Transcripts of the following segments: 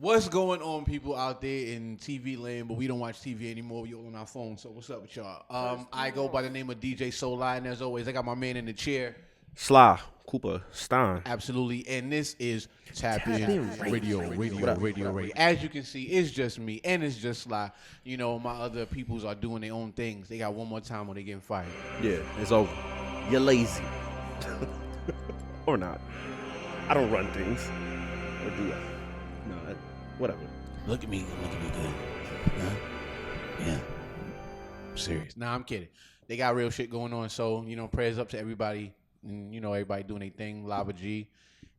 What's going on, people out there in TV land? But we don't watch TV anymore. We all on our phone. So what's up with y'all? I go by the name of DJ Soulaah, and as always, I got my man in the chair. Slyy, Cooper, Stein. Absolutely, and this is Tap In Radio. As you can see, it's just me, and it's just Slyy. You know, my other peoples are doing their own things. They got one more time when they getting fired. Yeah, it's over. You're lazy. Or not. I don't run things. Or do I? No, whatever. Look at me good. Huh? Yeah. I'm serious. Nah, I'm kidding. They got real shit going on. So, you know, prayers up to everybody. And, you know, everybody doing their thing. Lava G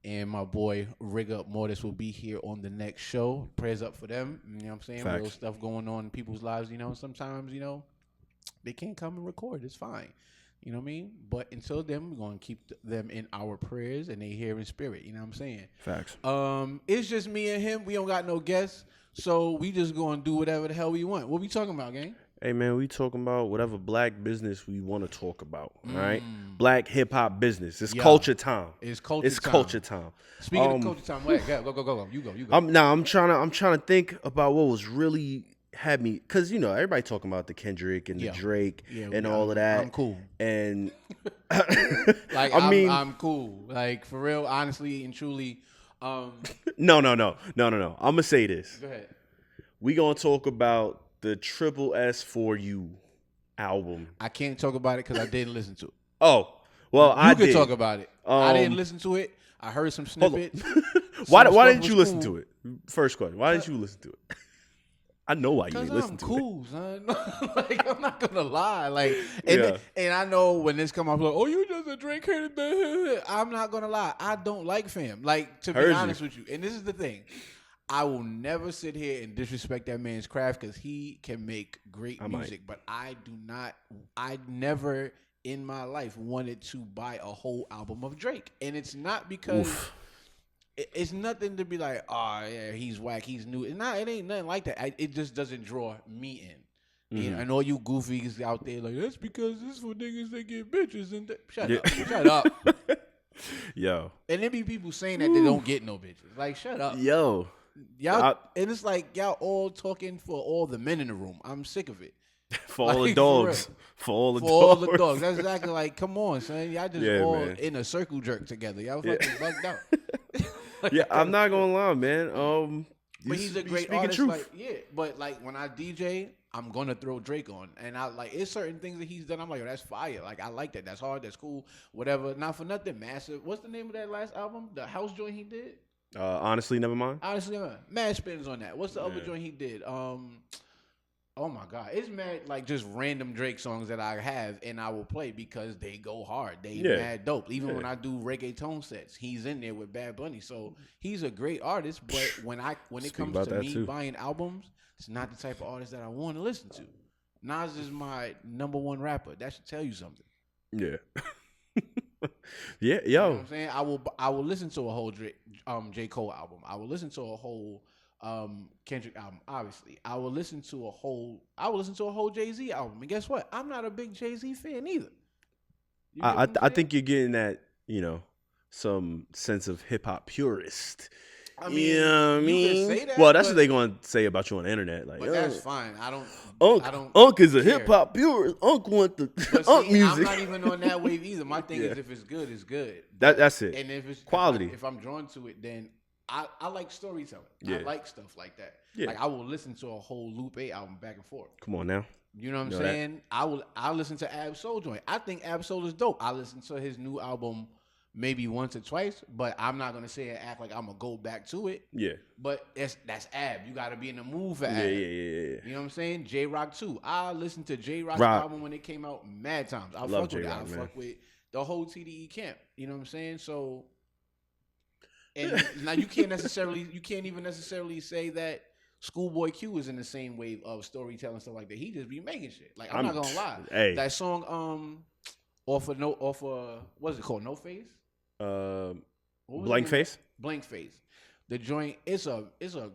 and my boy Rig Up Mortis will be here on the next show. Prayers up for them. You know what I'm saying? Facts. Real stuff going on in people's lives. You know, sometimes, you know, they can't come and record. It's fine. You know what I mean? But until then, we're going to keep them in our prayers and they here in spirit. You know what I'm saying? Facts. It's just me and him. We don't got no guests. So we just going to do whatever the hell we want. What we talking about, gang? Hey, man, we talking about whatever black business we want to talk about, all right? Black hip-hop business. It's culture time. It's culture time. Culture time. Speaking of culture time, wait, go. You go. I'm trying to think about what was really had me, because, you know, everybody talking about the Kendrick and the Drake and all of that. I'm cool. And like, I'm cool. Like, for real, honestly and truly. No. I'm going to say this. Go ahead. We going to talk about the Triple S For You album. I can't talk about it because I didn't listen to it. Oh, well, I did. You can talk about it. I didn't listen to it. I heard some snippets. Why didn't you listen to it? First question. Why didn't you listen to it? I know why you didn't listen to it. Because I'm cool, son. Like, I'm not going to lie. Like, and I know when this come up, like, oh, you just a Drake hater. I'm not going to lie. I don't like fam. Like, to be honest with you. And this is the thing. I will never sit here and disrespect that man's craft because he can make great music. But I never in my life wanted to buy a whole album of Drake. And it's not because it's nothing to be like, oh, yeah, he's whack, he's new. It ain't nothing like that. It just doesn't draw me in. Mm-hmm. And all you goofies out there, like, that's because this for niggas that get bitches. And shut up. Yo. And there be people saying that they don't get no bitches. Like, shut up. Yo. Y'all, and it's like y'all all talking for all the men in the room. I'm sick of it. For all the dogs. For all the dogs. That's exactly like, come on, son. Y'all just all in a circle jerk together. Y'all fucking bugged out. Yeah, I'm not gonna lie, man. But he's a great artist. Like, but like when I DJ, I'm gonna throw Drake on, and I like it's certain things that he's done. I'm like, oh, that's fire. Like I like that. That's hard. That's cool. Whatever. Not for nothing. Massive. What's the name of that last album? The house joint he did. Honestly, never mind. Honestly, never mind. Mad spins on that. What's the other joint he did? Oh my God, it's mad like just random Drake songs that I have and I will play because they go hard. They mad dope. Even when I do reggaeton sets, he's in there with Bad Bunny. So he's a great artist. But when it comes to me buying albums, it's not the type of artist that I want to listen to. Nas is my number one rapper. That should tell you something. Yeah. Yeah, yo. You know what I'm saying? I will listen to a whole J. Cole album. I will listen to a whole Kendrick album, obviously. I will listen to a whole Jay-Z album. And guess what? I'm not a big Jay-Z fan either. I think you're getting that, you know, some sense of hip hop purist. I mean, you know what I mean? Say that, well, that's what they're gonna say about you on the internet. Like, but that's fine. Unk is a hip hop purist. Unk want the music. I'm not even on that wave either. My thing is, if it's good, it's good. That's it. And if it's quality, if I'm drawn to it, then I like storytelling. Yeah. I like stuff like that. Yeah. Like I will listen to a whole Lupe album back and forth. Come on now. You know what I'm saying? I listen to Ab Soul joint. I think Ab Soul is dope. I listen to his new album maybe once or twice, but I'm not gonna say and act like I'm gonna go back to it. Yeah. But that's Ab. You gotta be in the mood for Ab. Yeah. You know what I'm saying? J Rock too. I listened to J Rock's album when it came out mad times. I fuck with it. I fuck with the whole TDE camp. You know what I'm saying? So and now you can't even necessarily say that Schoolboy Q is in the same wave of storytelling stuff like that. He just be making shit. Like I'm not gonna lie. Hey. That song off of what's it called? No Face? Blank Face? Blank Face. The joint is a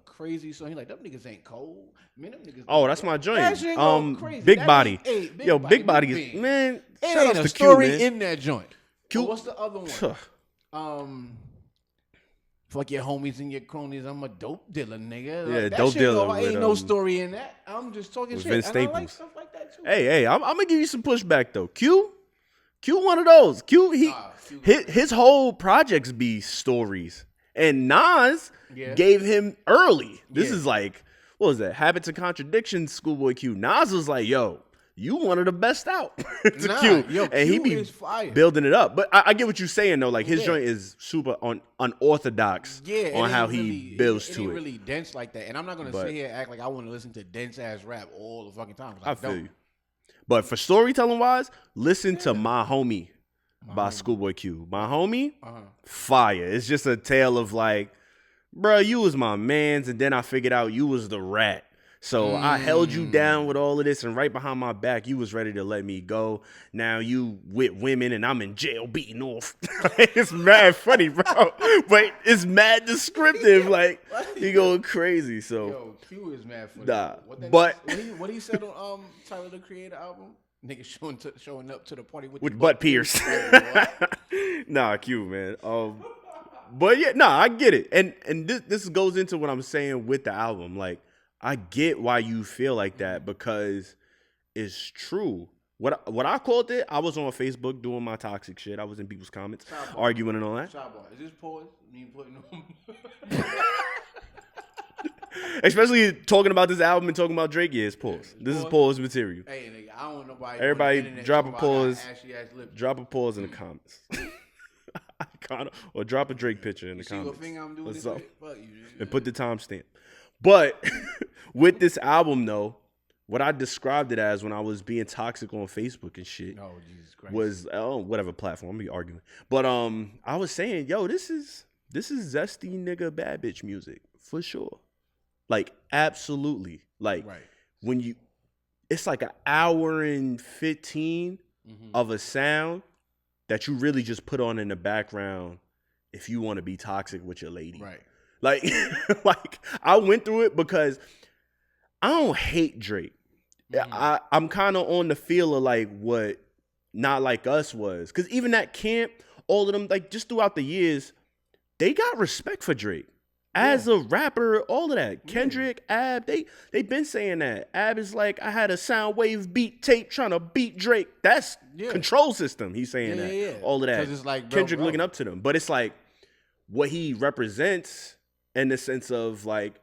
crazy song. He like, them niggas ain't cold. Man, them niggas. Oh, that's my joint. That shit go crazy. Big Body. Big Body is, man. It ain't a story in that joint. Q. What's the other one? fuck your homies and your cronies. I'm a dope dealer, nigga. Yeah, like, dope dealer. Ain't no story in that. I'm just talking shit. Vince Staples. And I like stuff like that too. Hey, I'm gonna give you some pushback though. Q one of those. Q his whole projects be stories, and Nas gave him early. This is like, what was that? Habits and Contradictions. Schoolboy Q. Nas was like, yo, you one of the best out to Q. Yo, and he be building it up. But I get what you're saying though. Like his joint is super unorthodox on how he builds to it. It ain't really dense like that. And I'm not gonna sit here and act like I want to listen to dense ass rap all the fucking time. I feel you. But for storytelling wise, listen to My Homie by Schoolboy Q. My Homie, fire. It's just a tale of like, bro, you was my mans, and then I figured out you was the rat. So I held you down with all of this, and right behind my back, you was ready to let me go. Now you with women, and I'm in jail beating off. It's mad funny, bro. But it's mad descriptive. Like, he going crazy. So, yo, Q is mad funny. Nah, what he said on Tyler the Creator album? Nigga showing up to the party with butt pierced. Nah, Q, man. But yeah, nah, I get it. And this goes into what I'm saying with the album. Like, I get why you feel like that because it's true. What I called it, I was on Facebook doing my toxic shit. I was in people's comments, arguing and all that. Is this pause? Me putting on. Especially talking about this album and talking about Drake, it's pause. This is pause material. Hey, nigga, I don't want nobody. Everybody drop a pause. Drop a pause in the comments. Or drop a Drake picture in the comments. See what thing I'm doing? Fuck you, and put the timestamp. But with this album, though, what I described it as when I was being toxic on Facebook and shit was whatever platform I'm be arguing. But I was saying, yo, this is zesty nigga bad bitch music for sure. Like absolutely. Like when it's like an hour and 15 of a sound that you really just put on in the background if you want to be toxic with your lady. Right. Like, I went through it because I don't hate Drake. I'm kind of on the feel of like what Not Like Us was. Because even that camp, all of them, like just throughout the years, they got respect for Drake. As a rapper, all of that. Kendrick, Ab, they been saying that. Ab is like, I had a Soundwave beat tape trying to beat Drake. That's control system. He's saying that. Yeah. All of that. It's like, Kendrick looking up to them. But it's like what he represents in the sense of like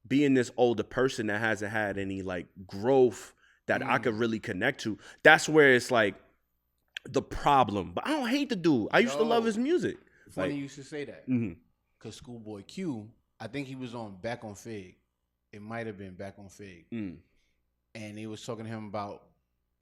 being this older person that hasn't had any like growth that I could really connect to. That's where it's like the problem. But I don't hate the dude. I used to love his music. Funny you should say that. Because Schoolboy Q, I think he was on Back on Fig. It might have been Back on Fig. And they was talking to him about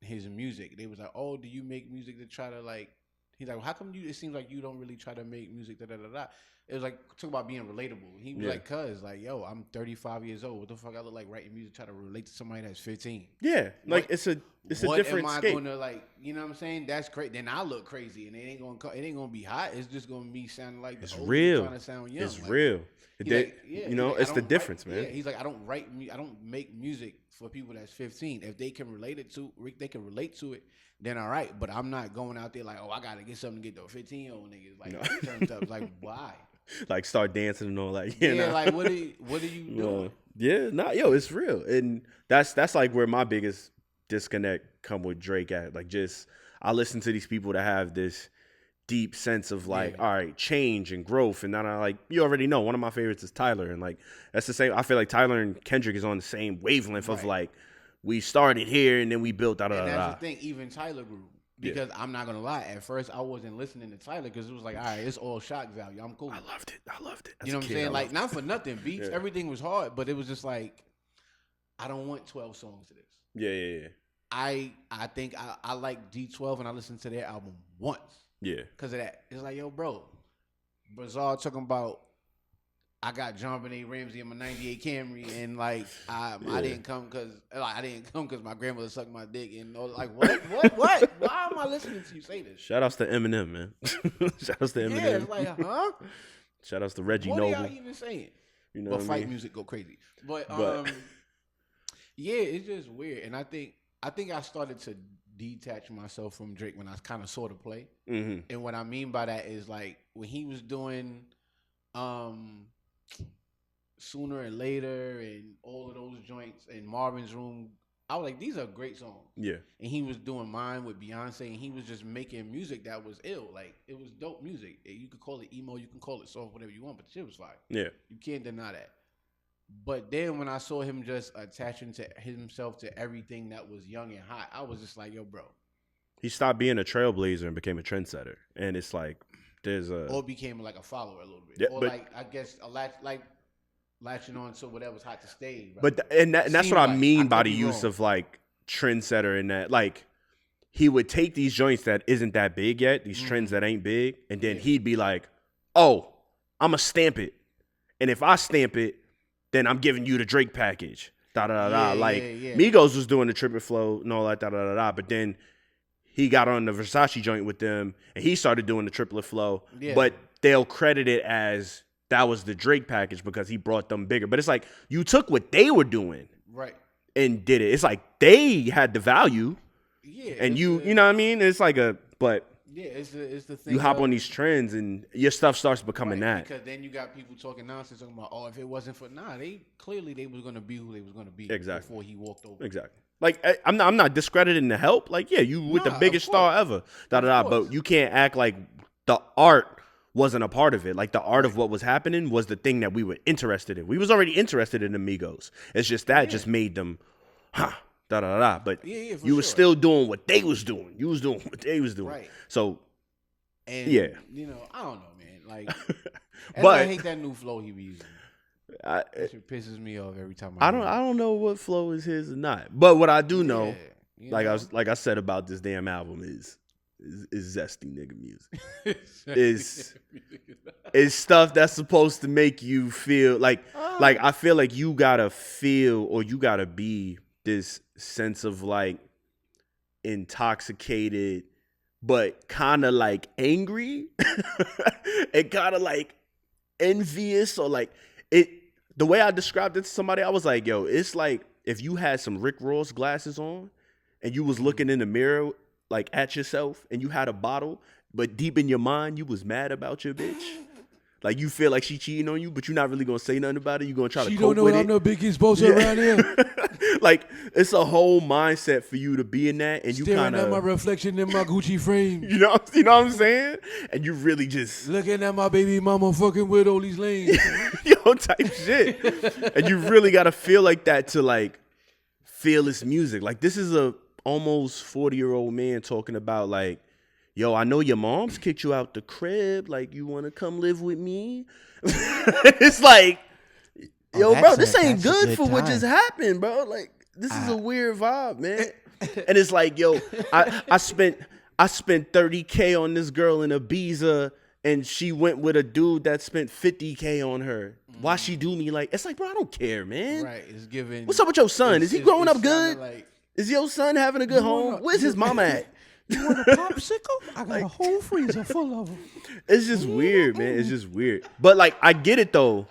his music. They was like, oh, do you make music to try to like, he's like, well, how come it seems like you don't really try to make music, da-da-da-da. It was like, talk about being relatable. He was like, cuz, like, yo, I'm 35 years old. What the fuck I look like writing music, try to relate to somebody that's 15? Yeah, like it's a different What am I scape. gonna like, you know what I'm saying? That's great. Then I look crazy and it ain't gonna be hot. It's just gonna be sounding like it's real. Trying to sound young. It's like, real. You know, it's the difference, man. Yeah, he's like, I don't make music for people that's 15. If they can relate to it, then all right. But I'm not going out there like, oh, I gotta get something to get the 15-year-old niggas like turned up. Like, why? Like start dancing and all that. Like what are you doing? It's real. And that's like where my biggest disconnect come with Drake at. Like just I listen to these people that have this deep sense of like, all right, change and growth. And then I like, you already know, one of my favorites is Tyler. And like that's the same. I feel like Tyler and Kendrick is on the same wavelength of like, we started here and then we built out. And that's the thing, even Tyler grew. Because I'm not gonna lie, at first I wasn't listening to Tyler because it was like, all right, it's all shock value. I'm cool. I loved it. You know what I'm saying? Like, not for nothing. Beats, everything was hard, but it was just like, I don't want 12 songs to this. Yeah. I think I like D12 and I listened to their album once. Yeah. Because of that. It's like, yo, bro, Bazaar talking about I got John Benet Ramsey in my 98 Camry, and like I didn't come because my grandmother sucked my dick, and like what? Why am I listening to you say this? Shout outs to Eminem, man. Shout outs to Eminem. Yeah, it's like, huh? Shout outs to Reggie What Noble. What are y'all even saying? You know, but fight music go crazy. But yeah, it's just weird, and I think I started to detach myself from Drake when I kind of saw the play, and what I mean by that is like when he was doing Sooner and Later and all of those joints and Marvin's Room. I was like, these are great songs. Yeah. And he was doing mine with Beyonce, and he was just making music that was ill. Like, it was dope music. You could call it emo, you can call it soft, whatever you want, but the shit was fire. Yeah. You can't deny that. But then when I saw him just attaching to himself to everything that was young and hot, I was just like, yo, bro. He stopped being a trailblazer and became a trendsetter. And it's like, there's a... Or became like a follower a little bit. Yeah, or like, I guess, latching on to whatever's hot to stay. Right? But that's what I mean by the use of like trendsetter and that. Like he would take these joints that isn't that big yet, these trends that ain't big, and then he'd be like, "Oh, I'm gonna stamp it, and if I stamp it, then I'm giving you the Drake package." Da da da da. Like Migos was doing the triple flow and all that. Da da da da. But then he got on the Versace joint with them, and he started doing the triplet flow. Yeah. But they'll credit it as that was the Drake package because he brought them bigger. But it's like you took what they were doing, right, and did it. It's like they had the value, and you know what I mean. It's like it's the thing. You hop on these trends, and your stuff starts becoming that. Because then you got people talking nonsense, talking about, if it wasn't for they was gonna be who they was gonna be before he walked over. Exactly. Like I'm not discrediting the help. Like you with the biggest star ever. Da da da. But you can't act like the art wasn't a part of it. Like the art of what was happening was the thing that we were interested in. We was already interested in Amigos. It's just that just made them, da da da. But you was still doing what they was doing. You was doing what they was doing. Right. So, and I don't know, man. Like, but I hate that new flow he be using. That shit pisses me off every time. I don't know what flow is his or not. But what I do know, I said about this damn album is zesty nigga music. is stuff that's supposed to make you feel like I feel like you gotta feel or you gotta be this sense of like intoxicated but kind of like angry and kind of like envious or like it. The way I described it to somebody, I was like, yo, it's like if you had some Rick Ross glasses on and you was looking in the mirror like at yourself and you had a bottle, but deep in your mind, you was mad about your bitch. Like you feel like she cheating on you, but you're not really going to say nothing about it. You're going to try to cope with it. She don't know I'm the biggest boss around here. Like it's a whole mindset for you to be in that. And you kind of. Staring at my reflection in my Gucci frame. You know what I'm saying? And you really just. Looking at my baby mama fucking with all these lanes. Yo, type shit. And you really got to feel like that to like feel this music. Like this is a almost 40-year-old man talking about like, yo, I know your mom's kicked you out the crib. Like, you want to come live with me? It's like, yo, bro, this ain't good for what just happened, bro. Like, this is a weird vibe, man. And it's like, yo, I spent $30K on this girl in Ibiza, and she went with a dude that spent $50K on her. Why she do me like? It's like, bro, I don't care, man. Right? It's giving. What's up with your son? Is he growing up good? Like, is your son having a good home? Where's his mama at? You want a popsicle? I got a whole freezer full of them. It's just weird, man. It's just weird. But like, I get it though.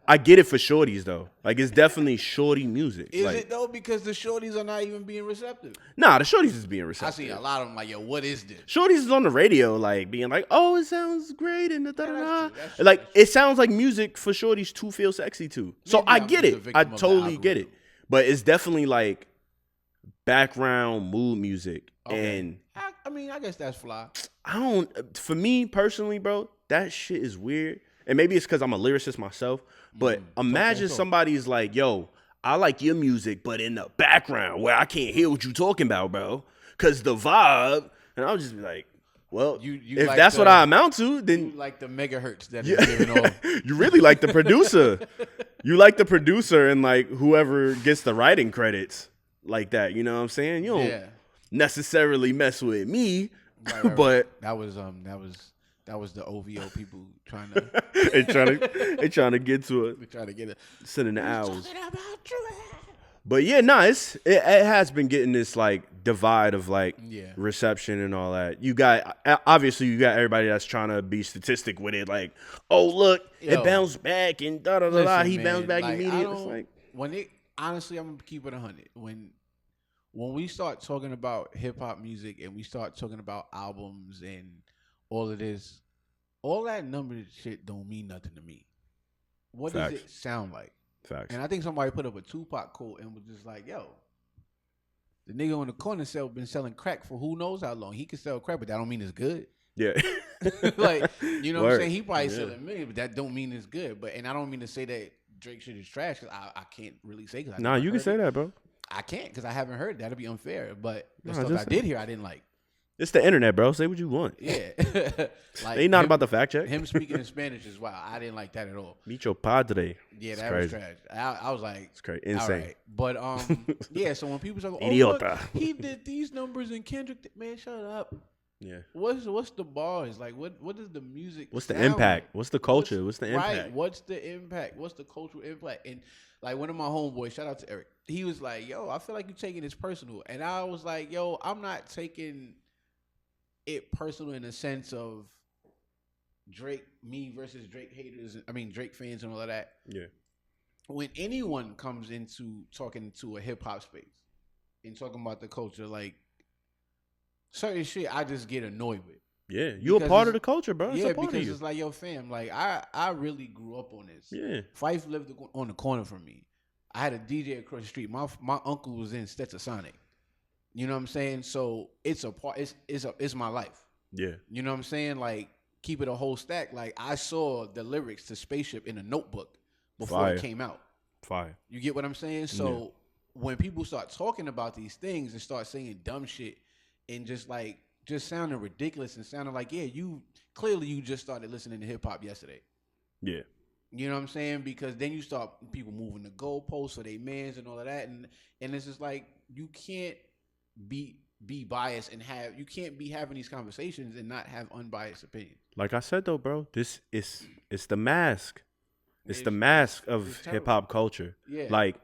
I get it for shorties though. Like, it's definitely shorty music. Is it though? Because the shorties are not even being receptive. Nah, the shorties is being receptive. I see a lot of them like, yo, what is this? Shorties is on the radio, like being like, oh, it sounds great and da da da. Like, it sounds like music for shorties to feel sexy to. So maybe I get it. I totally get it. But it's definitely like background mood music. Okay. And I guess that's fly. For me personally, bro, that shit is weird. And maybe it's because I'm a lyricist myself. But imagine somebody's like, yo, I like your music, but in the background where I can't hear what you talking about, bro. Because the vibe. And I'll just be like, well, if like that's what I amount to, then. You like the megahertz that is giving off. You really like the producer. You like the producer and like whoever gets the writing credits like that. You know what I'm saying? You don't necessarily mess with me, right. But that was the OVO people trying to they trying to get to it. They trying to get it. Sending the owls. But yeah, it has been getting this like divide of like reception and all that. You got everybody that's trying to be statistic with it, like, oh look, it bounced back and da da da da. He bounced back immediately. Honestly, I'm gonna keep it 100. When we start talking about hip hop music and we start talking about albums and all of this, all that number shit don't mean nothing to me. What does it sound like? Facts. And I think somebody put up a Tupac quote and was just like, yo, the nigga on the corner been selling crack for who knows how long. He can sell crack, but that don't mean it's good. Yeah. Like, you know what I'm saying? He probably selling millions, but that don't mean it's good. And I don't mean to say that Drake shit is trash, because I can't really say. Nah, you can say that, bro. I can't, because I haven't heard. That'd be unfair. But the stuff I did hear, I didn't like. It's the internet, bro. Say what you want. Yeah. Like, they not about the fact check. Him speaking in Spanish is wild. I didn't like that at all. Micho padre. Yeah, that was trash. I was like, it's crazy. Insane. Right. But yeah, so when people say, oh, look, he did these numbers and Kendrick, man, shut up. Yeah. What's the bars? Like, what is the music? What's the impact? Like? What's the culture? What's the impact? Right. What's the impact? What's the cultural impact? And like one of my homeboys, shout out to Eric, he was like, yo, I feel like you're taking this personal. And I was like, yo, I'm not taking it personal in the sense of Drake, me versus Drake haters. I mean, Drake fans and all of that. Yeah. When anyone comes into talking to a hip hop space and talking about the culture, like certain shit, I just get annoyed with. Yeah, you a part of the culture, bro. Yeah, because it's like, yo, fam, like I really grew up on this. Yeah. Fife lived on the corner from me. I had a DJ across the street. My uncle was in Stetsasonic. You know what I'm saying? So it's a part. It's my life. Yeah. You know what I'm saying? Like, keep it a whole stack. Like, I saw the lyrics to Spaceship in a notebook before it came out. Fire. You get what I'm saying? So when people start talking about these things and start saying dumb shit and just sounding ridiculous and sounding like, yeah, you just started listening to hip hop yesterday. Yeah. You know what I'm saying? Because then you start people moving the goalposts for their mans and all of that, and it's just like, you can't be biased and you can't be having these conversations and not have unbiased opinions. Like I said though, bro, it's the mask. It's the mask of hip hop culture. Yeah. Like,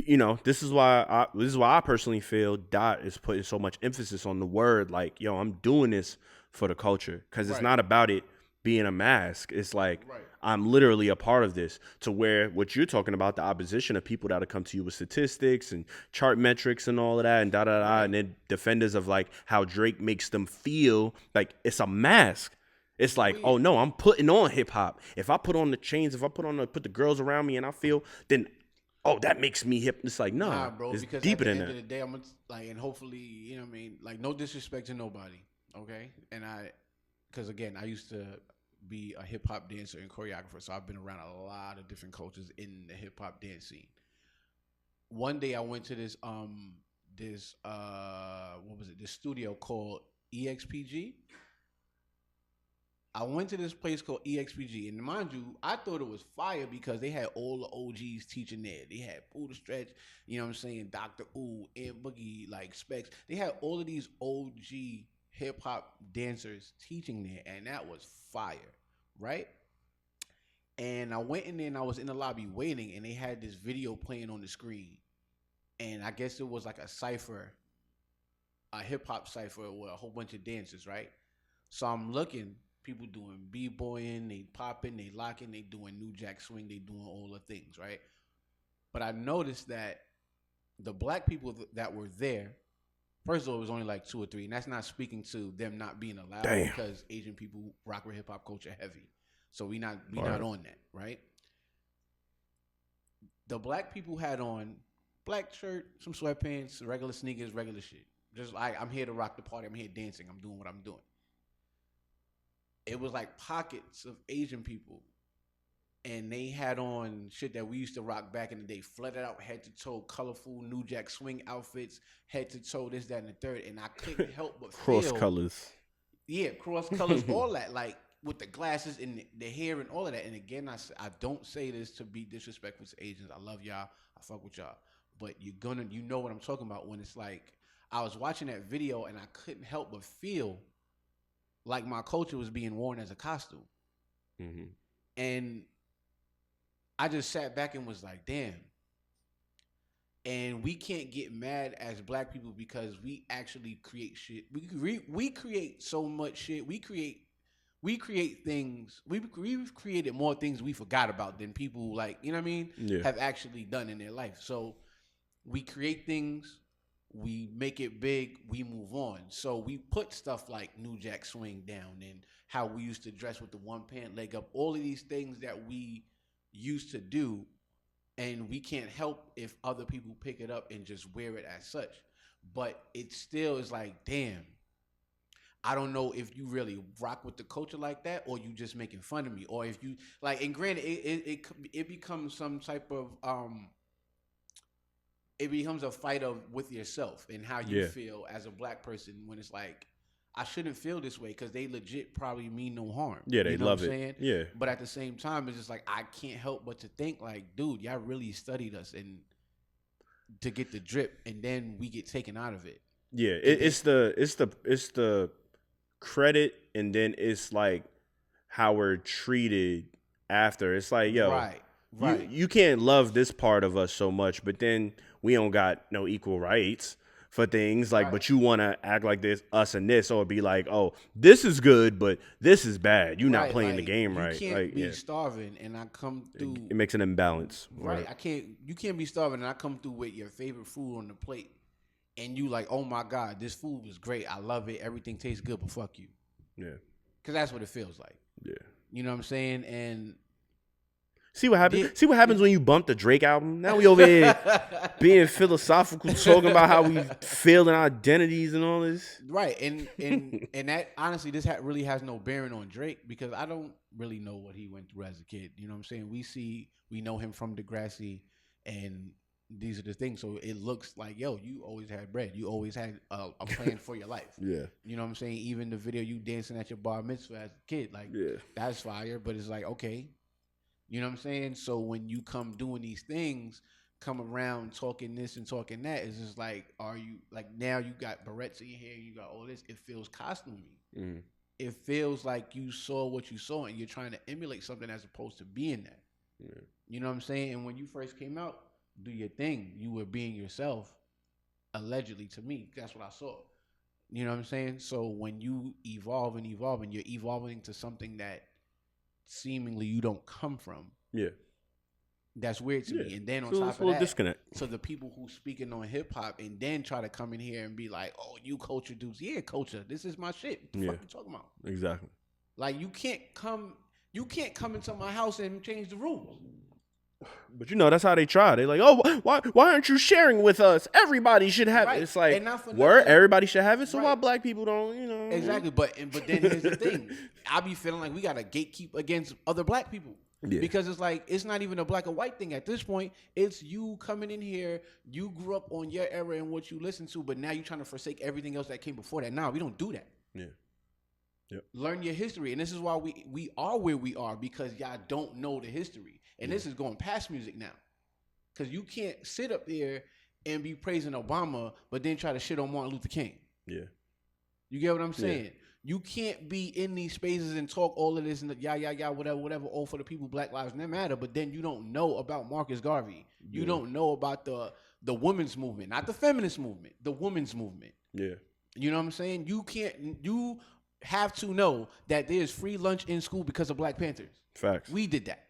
you know, this is why I personally feel Dot is putting so much emphasis on the word, like, yo, I'm doing this for the culture, because it's not about it being a mask. It's like, I'm literally a part of this, to where what you're talking about, the opposition of people that'll come to you with statistics and chart metrics and all of that and and then defenders of like how Drake makes them feel like it's a mask. It's like, oh no, I'm putting on hip hop. If I put on the chains, if I put the girls around me and I feel, then that makes me hip. It's like, nah, bro, it's because deeper than that. At the end of the day, I'm gonna, like, and hopefully, you know what I mean, like, no disrespect to nobody, okay? And because again, I used to be a hip hop dancer and choreographer, so I've been around a lot of different cultures in the hip hop dance scene. One day I went to this this studio called EXPG. I went to this place called EXPG, and mind you, I thought it was fire because they had all the OGs teaching there. They had Buddha Stretch, you know what I'm saying, Dr. Ooh, Ed Boogie, like Specs. They had all of these OG hip hop dancers teaching there, and that was fire, right? And I went in there and I was in the lobby waiting, and they had this video playing on the screen, and I guess it was like a cipher, a hip hop cipher with a whole bunch of dancers, right? So I'm looking. People doing b-boying, they popping, they locking, they doing New Jack Swing, they doing all the things, right? But I noticed that the black people that were there, first of all, it was only like 2 or 3, and that's not speaking to them not being allowed. Damn. Because Asian people rock with hip hop culture heavy, so we not on that, right? The black people had on black shirt, some sweatpants, regular sneakers, regular shit. Just like, I'm here to rock the party, I'm here dancing, I'm doing what I'm doing. It was like pockets of Asian people, and they had on shit that we used to rock back in the day, flooded out head to toe, colorful New Jack Swing outfits, head to toe, this, that, and the third, and I couldn't help but cross colors. Yeah, cross colors, all that, like with the glasses and the hair and all of that. And again, I don't say this to be disrespectful to Asians. I love y'all. I fuck with y'all. But you know what I'm talking about when it's like, I was watching that video and I couldn't help but feel like my culture was being worn as a costume. Mm-hmm. And I just sat back and was like, damn. And we can't get mad as black people because we actually create shit. We create so much shit. We create things. We've created more things we forgot about than people, like, you know what I mean? Yeah. Have actually done in their life. So we create things. we make it big, we move on. So we put stuff like New Jack Swing down and how we used to dress with the one pant leg up, all of these things that we used to do, and we can't help if other people pick it up and just wear it as such. But it still is like, damn, I don't know if you really rock with the culture like that, or you just making fun of me, or if you like. And granted, it becomes some type of it becomes a fight of with yourself and how you feel as a black person when it's like, I shouldn't feel this way because they legit probably mean no harm. Yeah, they love it. Saying? Yeah, but at the same time, it's just like I can't help but to think like, dude, y'all really studied us and to get the drip, and then we get taken out of it. Yeah, it's the credit, and then it's like how we're treated after. It's like, yo, right. You can't love this part of us so much, but then we don't got no equal rights for things like, but you want to act like this, us and this, or be like, oh, this is good, but this is bad. You're not playing the game right. You can't be starving and I come through. It makes an imbalance. Right. You can't be starving and I come through with your favorite food on the plate. And you like, oh my God, this food was great. I love it. Everything tastes good, but fuck you. Yeah. Because that's what it feels like. Yeah. You know what I'm saying? And see what happens. See what happens when you bump the Drake album. Now we over here being philosophical, talking about how we feel in our identities and all this. Right. And that honestly, this really has no bearing on Drake because I don't really know what he went through as a kid. You know what I'm saying? We know him from Degrassi, and these are the things. So it looks like, yo, you always had bread. You always had a plan for your life. Yeah. You know what I'm saying? Even the video you dancing at your bar mitzvah as a kid, like, that's fire. But it's like, okay. You know what I'm saying? So when you come doing these things, come around talking this and talking that, it's just like, are you, like, now you got barrettes in your hair, you got all this. It feels costumey. Mm-hmm. It feels like you saw what you saw and you're trying to emulate something as opposed to being that. Yeah. You know what I'm saying? And when you first came out, do your thing. You were being yourself, allegedly, to me. That's what I saw. You know what I'm saying? So when you evolve and you're evolving to something that seemingly you don't come from. Yeah. That's weird to me. And then on top of that, disconnect. So the people who speaking on hip hop and then try to come in here and be like, oh, you culture dudes. Yeah, culture. This is my shit. What the fuck you talking about? Exactly. Like you can't come into my house and change the rules. But you know, that's how they try. They're like, oh, why aren't you sharing with us? Everybody should have it. It's like, everybody should have it, so why black people don't, you know? Exactly, but then here's the thing. I be feeling like we got to gatekeep against other black people. Yeah. Because it's like, it's not even a black or white thing at this point. It's you coming in here, you grew up on your era and what you listen to, but now you're trying to forsake everything else that came before that. Nah, we don't do that. Yeah. Yep. Learn your history. And this is why we are where we are, because y'all don't know the history. And this is going past music now. Because you can't sit up there and be praising Obama, but then try to shit on Martin Luther King. Yeah. You get what I'm saying? Yeah. You can't be in these spaces and talk all of this and whatever, all for the people, Black Lives Matter, but then you don't know about Marcus Garvey. You don't know about the women's movement, not the feminist movement, the women's movement. Yeah. You know what I'm saying? You have to know that there's free lunch in school because of Black Panthers. Facts. We did that.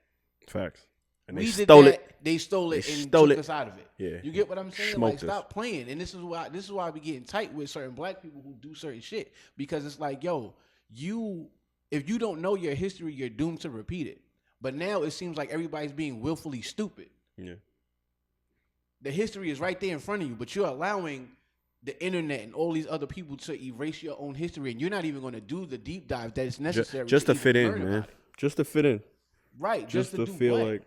Facts. And they stole it. They stole it and took us out of it. Yeah. You get what I'm saying? Like, stop playing. And this is why we getting tight with certain black people who do certain shit. Because it's like, yo, if you don't know your history, you're doomed to repeat it. But now it seems like everybody's being willfully stupid. Yeah. The history is right there in front of you, but you're allowing the internet and all these other people to erase your own history, and you're not even going to do the deep dive that is necessary. Just to fit in, man. Just to fit in. Right. Just to feel what?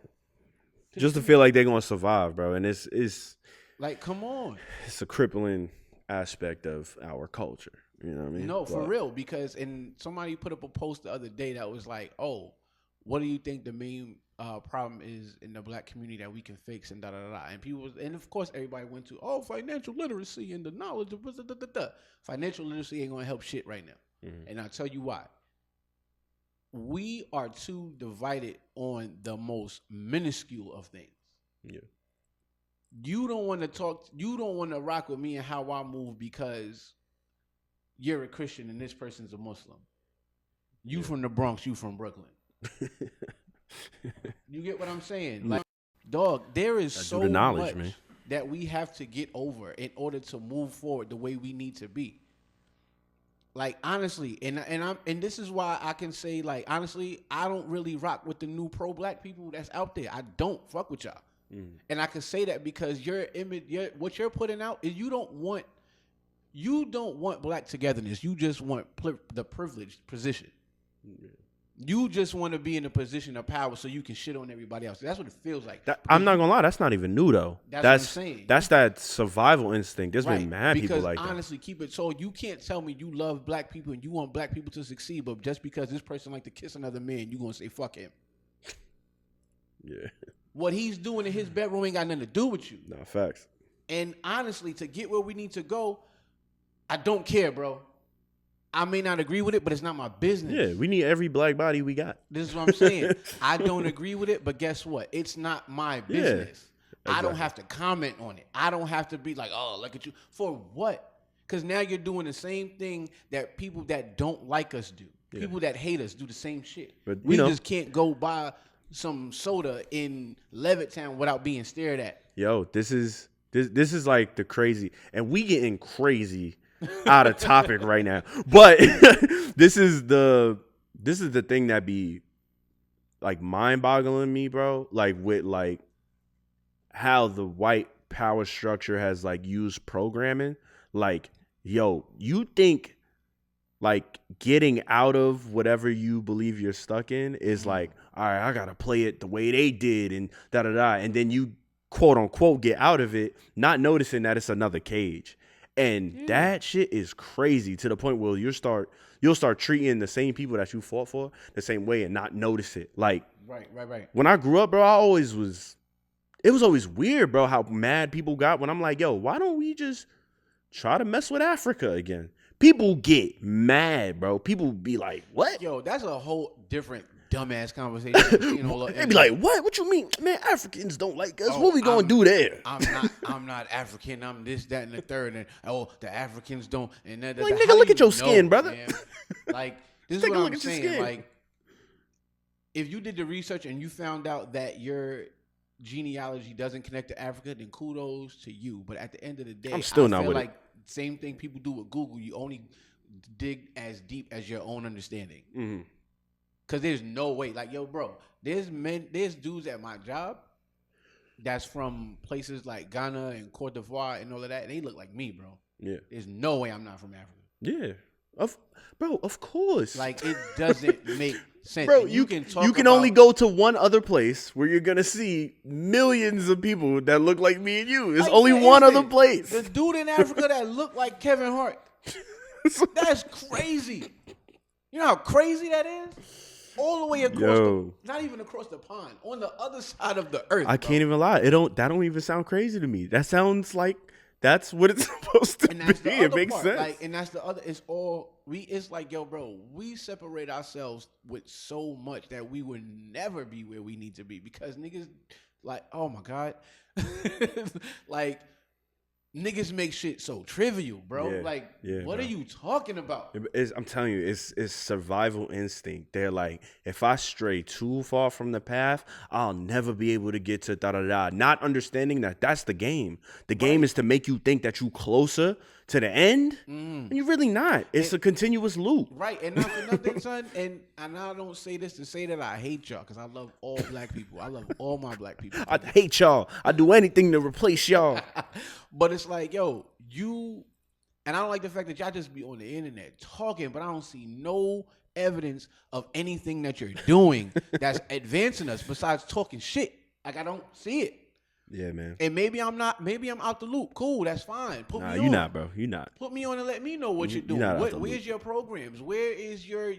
Just to feel like they're gonna survive, bro. And it's like, come on. It's a crippling aspect of our culture. You know what I mean? No, for real. Because somebody put up a post the other day that was like, "Oh, what do you think the main problem is in the black community that we can fix?" And And people, and of course, everybody went to financial literacy and the knowledge of financial literacy ain't gonna help shit right now. Mm-hmm. And I'll tell you why. We are too divided on the most minuscule of things. Yeah. You don't want to talk. You don't want to rock with me and how I move because you're a Christian and this person's a Muslim. You from the Bronx. You from Brooklyn. You get what I'm saying? Like, dog, there is so much. Man. that we have to get over in order to move forward the way we need to be. Like, honestly, and this is why I can say, like, honestly, I don't really rock with the new pro-black people that's out there. I don't fuck with y'all. And I can say that because what you're putting out is you don't want black togetherness. You just want the privileged position. You just want to be in a position of power so you can shit on everybody else. That's what it feels like. I'm not gonna lie, that's not even new though. That's what I'm saying. That's that survival instinct. There's been mad people like that. Honestly, keep it so you can't tell me you love black people and you want black people to succeed, but just because this person like to kiss another man, you gonna say fuck him. Yeah. What he's doing in his bedroom ain't got nothing to do with you. Nah, facts. And honestly, to get where we need to go, I don't care, bro. I may not agree with it, but it's not my business. Yeah, we need every black body we got. This is what I'm saying. I don't agree with it, but guess what? It's not my business. Yeah, exactly. I don't have to comment on it. I don't have to be like, oh, look at you. For what? Because now you're doing the same thing that people that don't like us do. Yeah. People that hate us do the same shit. But, we just can't go buy some soda in Levittown without being stared at. Yo, this is like the crazy. And we getting crazy out of topic right now, but this is the thing that be like mind-boggling me, bro. Like with like how the white power structure has like used programming. Like, yo, you think like getting out of whatever you believe you're stuck in is like, all right, I gotta play it the way they did and da-da-da, and then you quote unquote get out of it, not noticing that it's another cage. And that shit is crazy to the point where you'll start treating the same people that you fought for the same way and not notice it. Like, right. When I grew up, bro, it was always weird, bro, how mad people got when I'm like, yo, why don't we just try to mess with Africa again? People get mad, bro. People be like, what? Yo, that's a whole different dumbass conversation. They be like, what? What you mean? Man, Africans don't like us. What we gonna do there? I'm not African. I'm this, that, and the third. And the Africans don't. And like, nigga, look at your skin, brother. Man? Like, this is what I'm saying. Like, if you did the research and you found out that your genealogy doesn't connect to Africa, then kudos to you. But at the end of the day, I'm still not with it. Same thing people do with Google. You only dig as deep as your own understanding. Mm-hmm. Cause there's no way, like, yo, bro, there's dudes at my job that's from places like Ghana and Cote d'Ivoire and all of that, and they look like me, bro. Yeah. There's no way I'm not from Africa. Yeah. Of course. Like, it doesn't make sense. Bro, you can only go to one other place where you're gonna see millions of people that look like me and you. There's only one other place. The dude in Africa that looked like Kevin Hart. That's crazy. You know how crazy that is? All the way across not even across the pond, on the other side of the earth. I can't even lie. That don't even sound crazy to me. That sounds like that's what it's supposed to be. It makes sense. Like, and that's the other. It's like, yo, bro, we separate ourselves with so much that we will never be where we need to be because niggas, like, oh my God, like. Niggas make shit so trivial, bro. What are you talking about? I'm telling you, it's survival instinct. They're like, if I stray too far from the path, I'll never be able to get to da-da-da. Not understanding that that's the game. The game is to make you think that you closer to the end, and you're really not. It's a continuous loop. Right, and not for nothing, son, and I don't say this to say that I hate y'all, because I love all black people. I love all my black people. I hate y'all. I do anything to replace y'all. But it's like, yo, and I don't like the fact that y'all just be on the internet talking, but I don't see no evidence of anything that you're doing that's advancing us besides talking shit. Like, I don't see it. Yeah, man. And maybe I'm out the loop. Cool, that's fine. Put me on. You're not, bro. You're not. Put me on and let me know what you're doing. Where's your programs? Where is your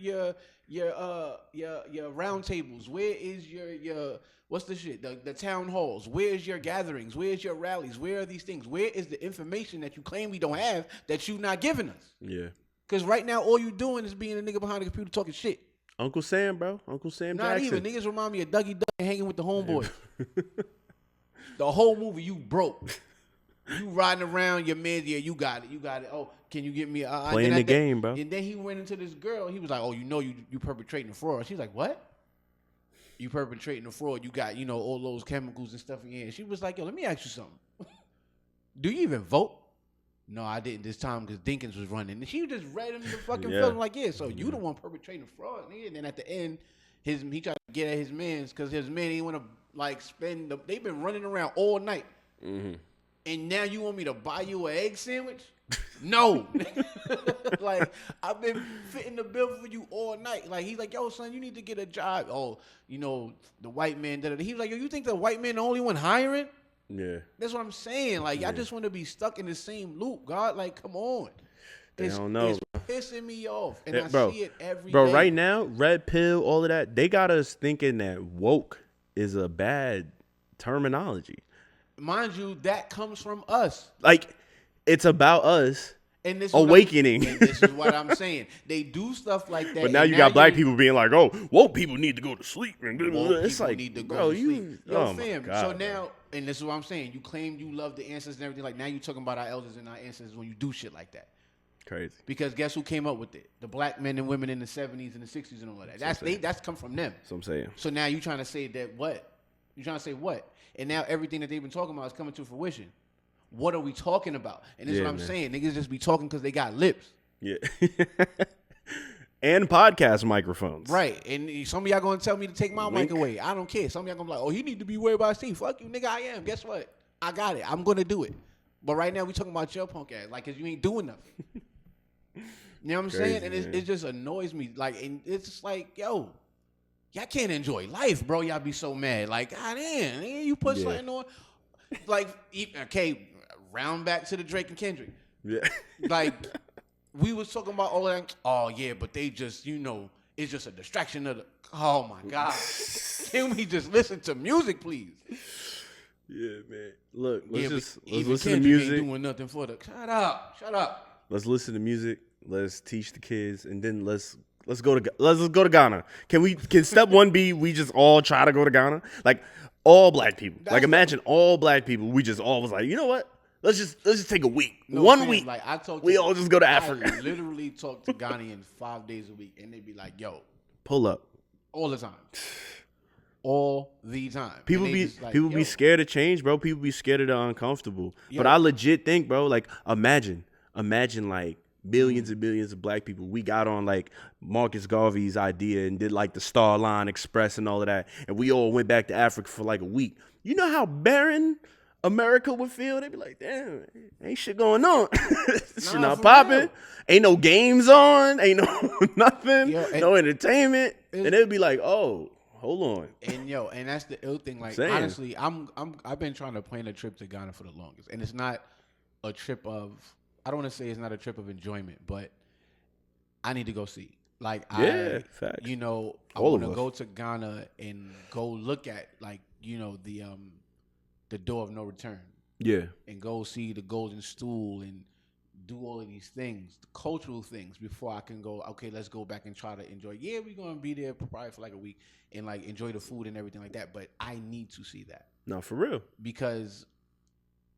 roundtables? Where is your what's the shit? The town halls. Where's your gatherings? Where's your rallies? Where are these things? Where is the information that you claim we don't have that you not giving us? Yeah. Because right now all you doing is being a nigga behind the computer talking shit. Uncle Sam, bro. Uncle Sam Not Jackson. even. Niggas remind me of Dougie Duck and hanging with the homeboys. The whole movie, you broke. You riding around, your man, yeah, you got it. Oh, can you get me playing the game, bro? And then he went into this girl. He was like, oh, you perpetrating a fraud. She's like, what? You perpetrating a fraud. You got, all those chemicals and stuff in here. She was like, yo, let me ask you something. do you even vote? No, I didn't this time because Dinkins was running. And she just read him the fucking film like, yeah, so you the one perpetrating the fraud, nigga. And then at the end, he tried to get at his mans because his man didn't want to like spend they've been running around all night. Mm-hmm. And now you want me to buy you an egg sandwich? No. Like, I've been fitting the bill for you all night. Like, he's like, yo, son, you need to get a job. Oh, you know, the white man did it. He was like, yo, you think the white man the only one hiring? Yeah. That's what I'm saying. Like, y'all just want to be stuck in the same loop, God. Like, come on. They don't know. It's pissing me off. And I see it every day. Bro, right now, red pill, all of that, they got us thinking that woke is a bad terminology. Mind you, that comes from us. Like, it's about us and this awakening. And this is what I'm saying. They do stuff like that. But now you got black people being like, oh, woke people need to go to sleep. It's like, need to go to sleep. Yo, fam. God, so now, and this is what I'm saying. You claim you love the ancestors and everything. Like, now you talking about our elders and our ancestors when you do shit like that. Crazy. Because guess who came up with it? The black men and women in the 70s and the 60s and all of that. That's come from them. That's what I'm saying. So now you trying to say that what? You trying to say what? And now everything that they've been talking about is coming to fruition. What are we talking about? And this is what I'm saying. Niggas just be talking because they got lips. Yeah. And podcast microphones. Right. And some of y'all going to tell me to take my mic away. I don't care. Some of y'all going to be like, oh, he need to be worried about Steve. Fuck you, nigga. I am. Guess what? I got it. I'm going to do it. But right now we talking about your punk ass. Like, because you ain't doing nothing. You know what I'm saying? And it just annoys me. Like, and it's just like, yo, y'all can't enjoy life, bro. Y'all be so mad. Like, God damn, you put something on. Like, okay, round back to the Drake and Kendrick. Yeah. Like, we was talking about all that. Oh, yeah, but they just, you know, it's just a distraction of the. Oh, my God. Can we just listen to music, please? Yeah, man. Look, let's listen to music. Ain't doing nothing for the. Shut up. Let's listen to music. Let's teach the kids, and then let's go to Ghana. Can step one be we just all try to go to Ghana? Like all black people. Like imagine all black people. We just all was like, you know what? Let's just take a week. One week. Like we all just go to Africa. I literally talk to Ghanaians 5 days a week, and they be like, yo, pull up all the time. All the time. People be scared of change, bro. People be scared of the uncomfortable. Yo. But I legit think, bro, like imagine like billions and billions of black people. We got on like Marcus Garvey's idea and did like the Star Line Express and all of that. And we all went back to Africa for like a week. You know how barren America would feel? They'd be like, damn, ain't shit going on. Shit not popping. Ain't no games on. Ain't no nothing. No entertainment. And they'd be like, oh, hold on. And that's the ill thing. Like, honestly, I've been trying to plan a trip to Ghana for the longest. And it's not a trip of, I don't want to say it's not a trip of enjoyment, but I need to go see. Like, facts. I want to go to Ghana and go look at, like, the door of no return. Yeah. And go see the golden stool and do all of these things, the cultural things, before I can go, okay, let's go back and try to enjoy. Yeah, we're going to be there probably for like a week and like enjoy the food and everything like that. But I need to see that. No, for real. Because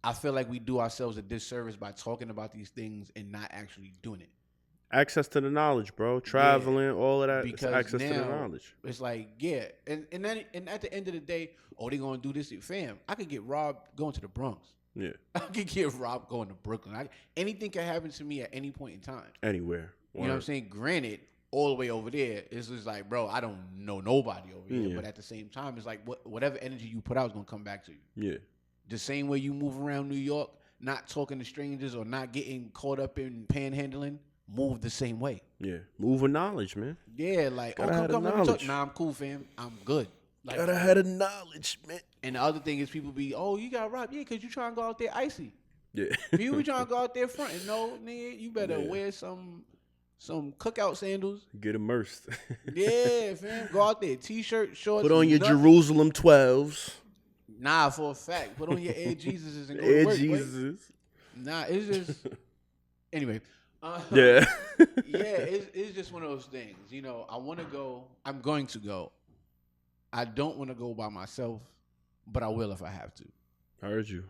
I feel like we do ourselves a disservice by talking about these things and not actually doing it. Access to the knowledge, bro. Traveling, all of that. Because access now, to the knowledge. It's like, yeah. And at the end of the day, they're going to do this. Fam, I could get robbed going to the Bronx. Yeah. I could get robbed going to Brooklyn. Anything can happen to me at any point in time. Anywhere. You know what I'm saying? Granted, all the way over there, it's just like, bro, I don't know nobody over here. But at the same time, it's like whatever energy you put out is going to come back to you. Yeah. The same way you move around New York, not talking to strangers or not getting caught up in panhandling, move the same way. Yeah. Move with knowledge, man. Yeah, like, come, let me talk. Nah, I'm cool, fam. I'm good. Like, gotta have the knowledge, man. And the other thing is people be, oh, you got robbed. Yeah, because you trying to go out there icy. Yeah. You be trying to go out there fronting. No, nigga, you better wear some cookout sandals. Get immersed. Yeah, fam. Go out there. T-shirt, shorts. Put on your Jerusalem 12s. Nah, for a fact. Put on your Air Jesuses and go Air to work. Jesus. Nah, it's just... Anyway. Yeah. It's just one of those things. I want to go. I'm going to go. I don't want to go by myself, but I will if I have to. I heard you.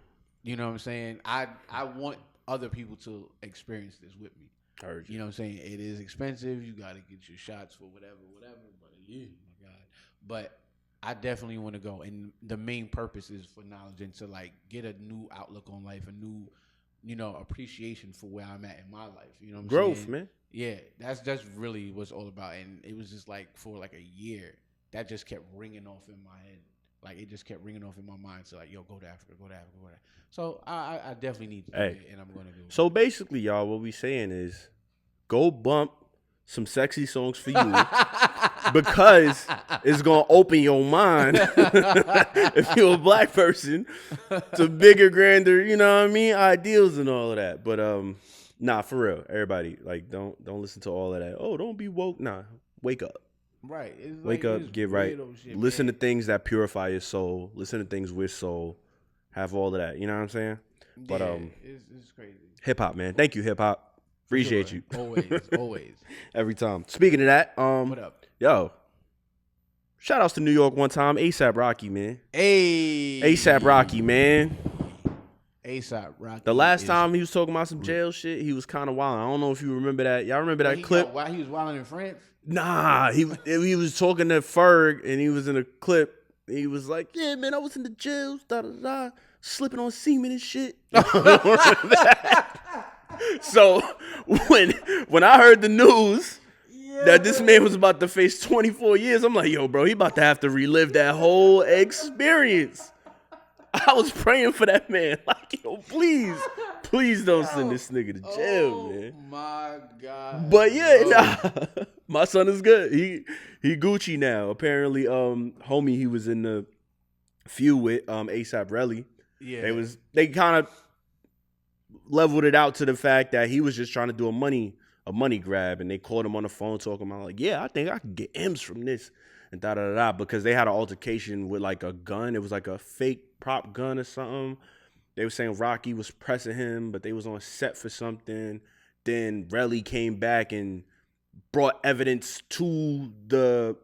You know what I'm saying? I want other people to experience this with me. I heard you. You know what I'm saying? It is expensive. You got to get your shots for whatever. But yeah, my God. But I definitely want to go, and the main purpose is for knowledge and to like get a new outlook on life, a new, appreciation for where I'm at in my life. You know what I'm Growth, saying? man. Yeah, that's really what's all about, and it was just like for like a year that just kept ringing off in my head. Like it just kept ringing off in my mind. So like, yo, go to Africa, go to Africa, go to Africa. So I definitely need to do it, and I'm gonna do it. So basically, y'all, what we saying is, go bump some sexy songs for you because it's gonna open your mind if you're a black person to bigger, grander, you know what I mean, ideals and all of that. But nah, for real, everybody, like don't listen to all of that. Oh, don't be woke. Nah, wake up. Right. It's Wake like, up, get right. Shit, listen to things that purify your soul. Listen to things with soul. Have all of that. You know what I'm saying? But it's crazy. Hip hop, man. Thank you, hip hop. Appreciate you. Always. Every time. Speaking of that, what up? Yo, shout outs to New York one time. ASAP Rocky, man. Hey. ASAP Rocky, man. ASAP Rocky. The last time he was talking about some jail shit, he was kind of wild. I don't know if you remember that. Y'all remember that clip? Why he was wilding in France? Nah, he was talking to Ferg, and he was in a clip. He was like, "Yeah, man, I was in the jails, slipping on semen and shit." So when I heard the news that this man was about to face 24 years, I'm like, yo, bro, he about to have to relive that whole experience. I was praying for that man. Like, yo, please don't send this nigga to jail, man. Oh my God. But yeah, my son is good. He Gucci now. Apparently, homie, he was in the feud with ASAP Relly. Yeah. They kind of leveled it out to the fact that he was just trying to do a money grab, and they called him on the phone talking about like, yeah, I think I can get M's from this and because they had an altercation with like a gun. It was like a fake prop gun or something. They were saying Rocky was pressing him, but they was on set for something. Then Relly came back and brought evidence to the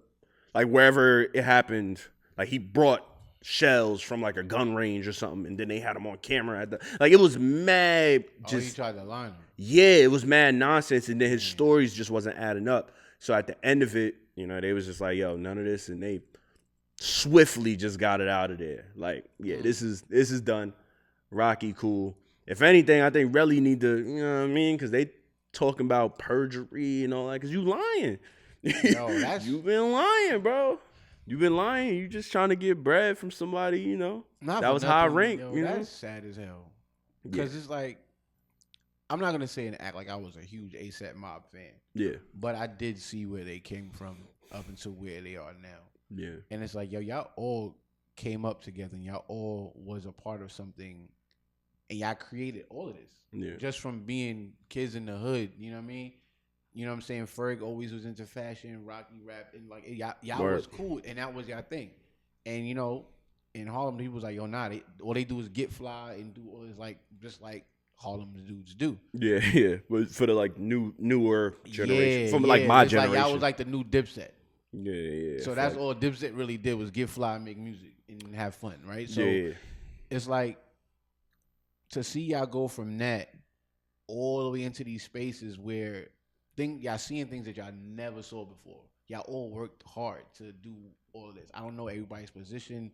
like wherever it happened. Like he brought shells from like a gun range or something, and then they had him on camera at it was mad. He tried to line him. Yeah, it was mad nonsense, and then his stories just wasn't adding up. So at the end of it, they was just like, yo, none of this, and they swiftly just got it out of there. Like, yeah, this is done. Rocky, cool. If anything, I think Relly need to, you know what I mean? Because they talking about perjury and all that. Because you lying. Yo, you been lying, bro. You been lying. You just trying to get bread from somebody, that was high rank. That's sad as hell. Because it's like, I'm not going to say and act like I was a huge ASAP Mob fan. Yeah. But I did see where they came from up until where they are now. Yeah. And it's like, yo, y'all all came up together and y'all all was a part of something, and y'all created all of this. Yeah. Just from being kids in the hood, you know what I mean? You know what I'm saying? Ferg always was into fashion, Rocky rap, and like y'all was cool, and that was y'all thing. And in Harlem, he was like, yo, nah, all they do is get fly and do all this just like Harlem dudes do. Yeah. But for the like newer generation, from like my generation, like y'all was like the new Dipset. Yeah. So that's all Dipset really did was get fly, make music, and have fun, right? So it's like to see y'all go from that all the way into these spaces where y'all seeing things that y'all never saw before. Y'all all worked hard to do all of this. I don't know everybody's position.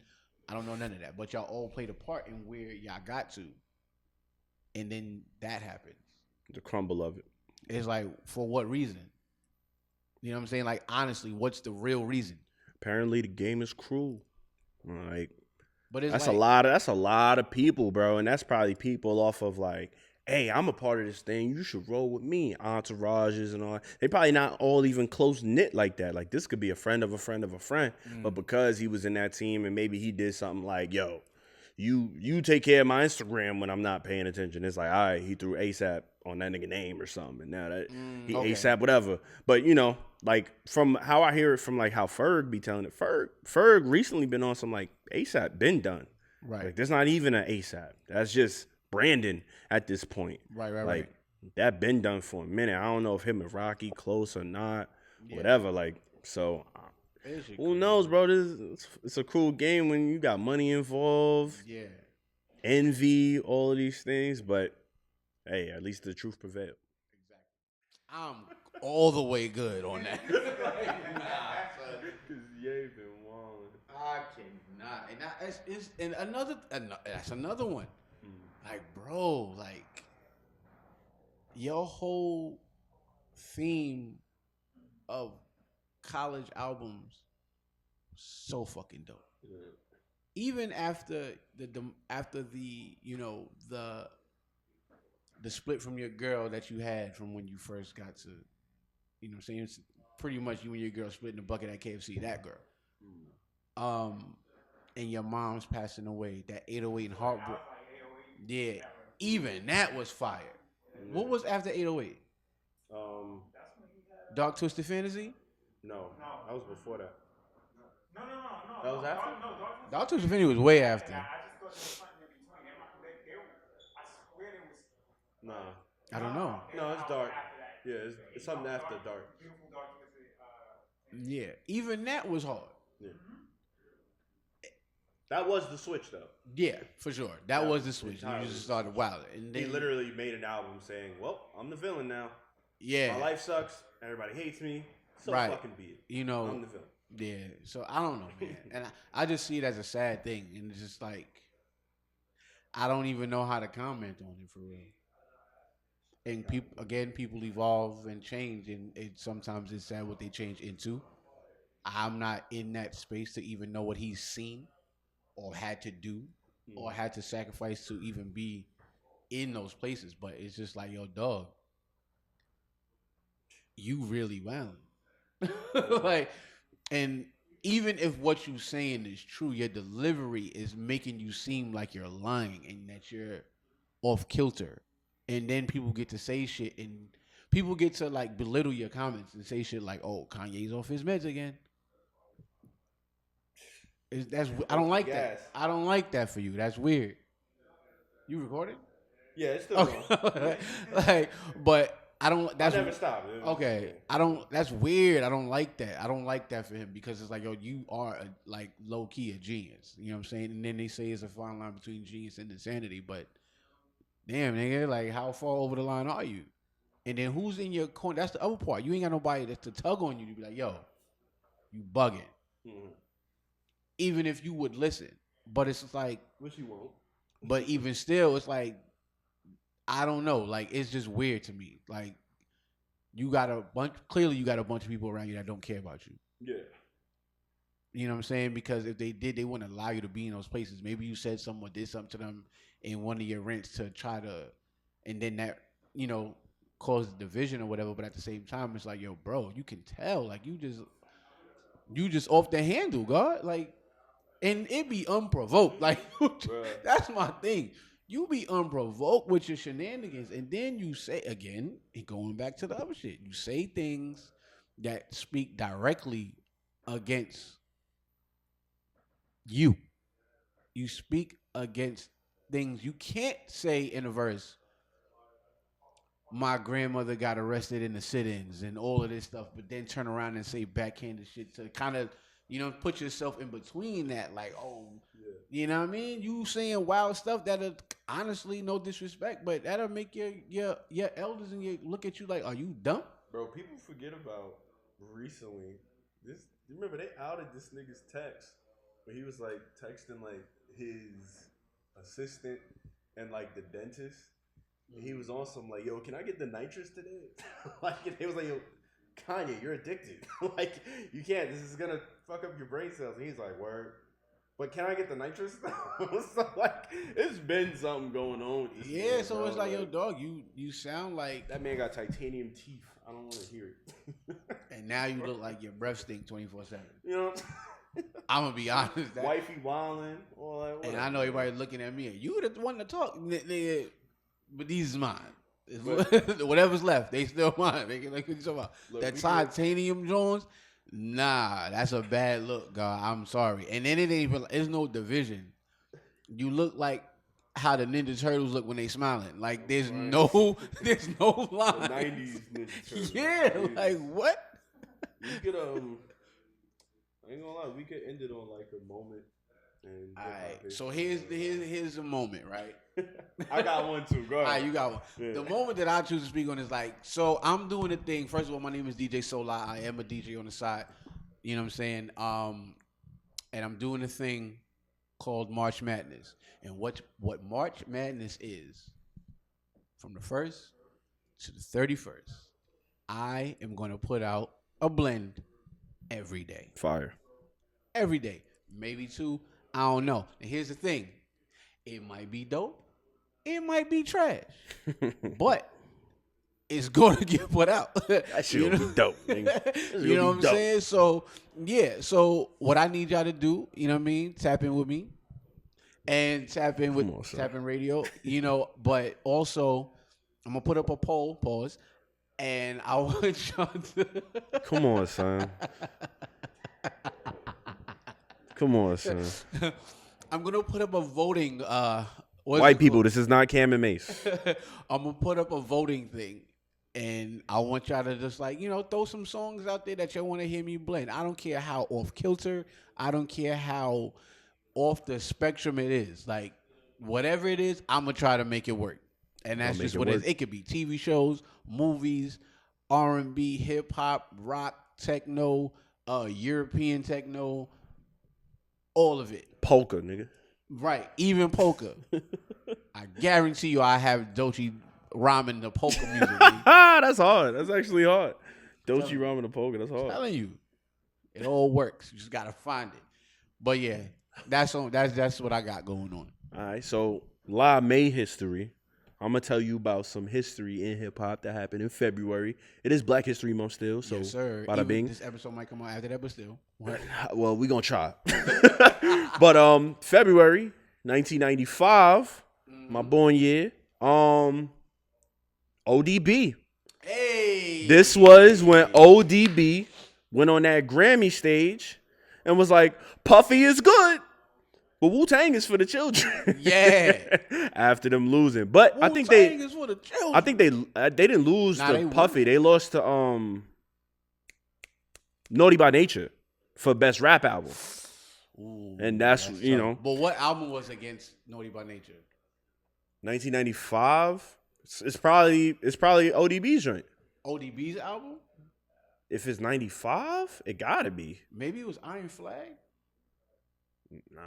I don't know none of that. But y'all all played a part in where y'all got to. And then that happens. The crumble of it. It's like, for what reason? You know what I'm saying? Like, honestly, what's the real reason? Apparently the game is cruel. Like, but it's that's a lot of people, bro. And that's probably people off of like, hey, I'm a part of this thing. You should roll with me. Entourages and all that. They probably not all even close knit like that. Like, this could be a friend of a friend of a friend. But because he was in that team and maybe he did something like, yo, you take care of my Instagram when I'm not paying attention. It's like, all right, he threw ASAP on that nigga name or something. And now that he ASAP, whatever. But, like from how I hear it from like how Ferg be telling it, Ferg recently been on some like ASAP been done. Right. Like, there's not even an ASAP. That's just Brandon at this point. Right. That been done for a minute. I don't know if him and Rocky close or not. Whatever. Like, so who knows, bro? It's a cool game when you got money involved. Yeah. Envy, all of these things, but hey, at least the truth prevailed. Exactly. I'm all the way good on that. Cause Ye been wilding. I cannot. And that's another one. Like, bro, like your whole theme of college albums so fucking dope. Yeah. Even after the the split from your girl that you had from when you first got to, you know what I'm saying? It's pretty much you and your girl splitting the bucket at KFC, that girl. And your mom's passing away, that 808 and Heartbreak. Yeah. Even that was fire. Yeah. What was after 808? Dark Twisted Fantasy? No, that was before that. No. That was after? Dark Twisted Fantasy was way after. Nah. I don't know. No, it's dark. Yeah, it's something after dark. Yeah, even that was hard. Yeah. That was the switch, though. Yeah, for sure. That was the switch. You just started wilding. And he literally made an album saying, well, I'm the villain now. Yeah. My life sucks. Everybody hates me. So fucking be it. You know. I'm the villain. Yeah. So, I don't know, man. And I just see it as a sad thing. And it's just like, I don't even know how to comment on it for real. And people evolve and change. And sometimes it's sad what they change into. I'm not in that space to even know what he's seen or had to do or had to sacrifice to even be in those places. But it's just like, yo, dog, you really wound. Like, and even if what you're saying is true, your delivery is making you seem like you're lying and that you're off kilter. And then people get to say shit and people get to like belittle your comments and say shit like, oh, Kanye's off his meds again. I don't like that. I don't like that for you. That's weird. You recorded? Yeah, it's still going. But I don't. I never stopped. Okay, I don't. That's weird. I don't like that. I don't like that for him because it's like, yo, you are low key a genius. You know what I'm saying? And then they say it's a fine line between genius and insanity. But damn, nigga, like how far over the line are you? And then who's in your corner? That's the other part. You ain't got nobody that's to tug on you to be like, yo, you bugging. Mm-hmm. Even if you would listen, but it's like, which you won't. But even still, it's like, I don't know. Like, it's just weird to me. Like, clearly you got a bunch of people around you that don't care about you. Yeah. You know what I'm saying? Because if they did, they wouldn't allow you to be in those places. Maybe you said something or did something to them in one of your rents to try to, and then that, caused division or whatever. But at the same time, it's like, yo, bro, you can tell. Like, you just off the handle, God. Like, and it be unprovoked. Like, that's my thing. You be unprovoked with your shenanigans, and then you say, again, going back to the other shit, you say things that speak directly against you. You speak against things you can't say in a verse. My grandmother got arrested in the sit-ins and all of this stuff, but then turn around and say backhanded shit to kind of, put yourself in between that, like, oh, you know what I mean? You saying wild stuff that'll, honestly, no disrespect, but that'll make your elders and look at you like, are you dumb? Bro, people forget about recently. You remember they outed this nigga's text where he was like texting like his assistant and like the dentist. And he was on some like, yo, can I get the nitrous today? Like, and he was like, yo, Kanye, you're addicted. Like, you can't. This is gonna fuck up your brain cells. And he's like, word. But can I get the nitrous? So like, it's been something going on with this. Yeah, man, so bro. It's like, yo, dog, you sound like that man got titanium teeth. I don't want to hear it. And now you look like your breath stink 24/7. You know. I'm gonna be honest. Wifey wilding, all that. And I know everybody looking at me. You the one to talk, nigga. But these is mine. Whatever's left, they still mine. They can talk about that titanium Jones. Nah, that's a bad look, God. I'm sorry. And then it ain't even. There's no division. You look like how the Ninja Turtles look when they smiling. Like there's no line. The 90s Ninja Turtles. Yeah, like what? We could I ain't gonna lie. We could end it on like a moment. All right. So here's a moment, right? I got one too. Go ahead. All right, you got one. Yeah. The moment that I choose to speak on is like, so I'm doing a thing. First of all, my name is DJ Soulaah. I am a DJ on the side. You know what I'm saying? and I'm doing a thing called March Madness. And what March Madness is, from the 1st to the 31st, I am going to put out a blend every day. Fire. Every day. Maybe 2. I don't know. And here's the thing. It might be dope. It might be trash. But it's going to get put out. That shit gonna be dope. You know what I'm saying? So, yeah. So, what I need y'all to do, you know what I mean? Tap in with me. And tap in with Tap in Radio. You know, but also, I'm going to put up a poll, pause, and I want y'all to... Come on, son. Come on, son. I'm going to put up a voting... White people, this is not Cam and Mace. I'm going to put up a voting thing. And I want y'all to just throw some songs out there that y'all want to hear me blend. I don't care how off kilter. I don't care how off the spectrum it is. Like, whatever it is, I'm going to try to make it work. And that's just what it is. It could be TV shows, movies, R&B, hip-hop, rock, techno, European techno, all of it. Polka, nigga. Right, even polka. I guarantee you I have Doechii rhyming the polka music. That's hard. That's actually hard. Doechii rhyming the polka, that's hard. I'm telling you. It all works. You just got to find it. But yeah, that's what I got going on. All right, so live May history. I'm going to tell you about some history in hip-hop that happened in February. It is Black History Month still, so yes, sir. bada bing. This episode might come out after that, but still. Well, we're going to try. But February 1995, my born year, ODB. Hey! This was when ODB went on that Grammy stage and was like, Puffy is good. But Wu-Tang is for the children. Yeah. After them losing. But Wu-Tang I think they is for the children. I think they didn't lose to Puffy. They lost to Naughty by Nature for best rap album. Ooh, and that's you tough. know. But what album was against Naughty by Nature? 1995. It's probably ODB's joint. ODB's album? If it's 95, it gotta be. Maybe it was Iron Flag. Nah,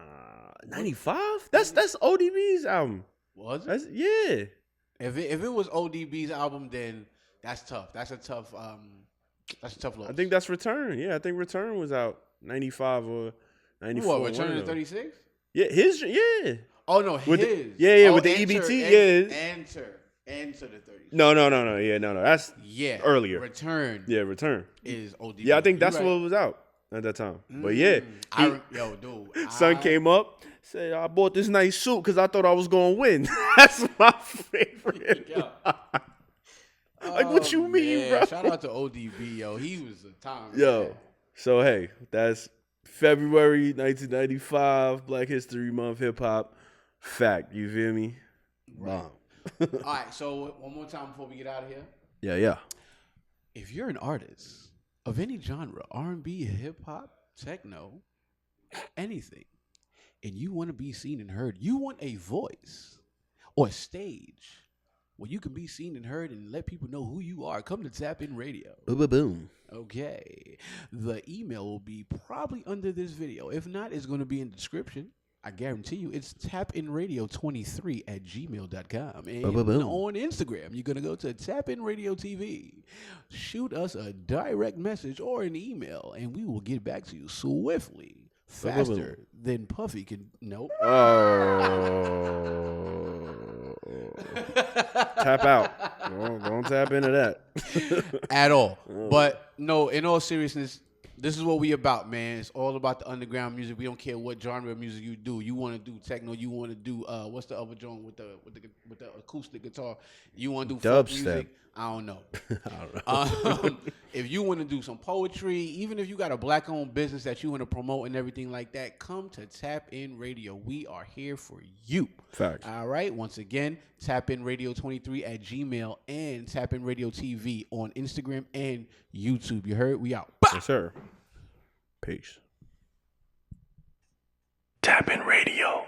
95. That's ODB's album. Was it? Yeah. If it was ODB's album, then that's tough. That's a tough loss. I think that's Return. Yeah, I think Return was out 95 or 94. What, Return to 36? Yeah, his. Yeah. Oh no, his. With the EBT. Enter the 30s. No. Yeah, no. That's earlier. Return. Yeah, Return is ODB. Yeah, I think that's what was out at that time. But yeah, dude. Son came up, said, I bought this nice suit because I thought I was going to win. That's my favorite. Like, what you mean, bro? Shout out to ODB, yo. He was a time. Yo, man. So, hey, that's February 1995, Black History Month, hip-hop. Fact, you feel me? Right. All right, so one more time before we get out of here. Yeah. If you're an artist of any genre, R&B, hip-hop, techno, anything, and you want to be seen and heard, you want a voice or a stage where you can be seen and heard and let people know who you are, come to Tap In Radio. Boom. Okay. The email will be probably under this video. If not, it's going to be in the description. I guarantee you it's tapinradio23@gmail.com. And on Instagram, you're going to go to Tap In Radio TV. Shoot us a direct message or an email, and we will get back to you swiftly, faster than Puffy can. Nope. Oh. Tap out. Don't tap into that. At all. But no, in all seriousness, this is what we about, man. It's all about the underground music. We don't care what genre of music you do. You want to do techno. You want to do what's the other genre with the acoustic guitar? You want to do folk music? I don't know. If you want to do some poetry, even if you got a black-owned business that you want to promote and everything like that, come to Tap In Radio. We are here for you. Facts. All right. Once again, tapinradio23@gmail and Tap In Radio TV on Instagram and YouTube. You heard? We out. Yes, sir. Peace. Tap In Radio.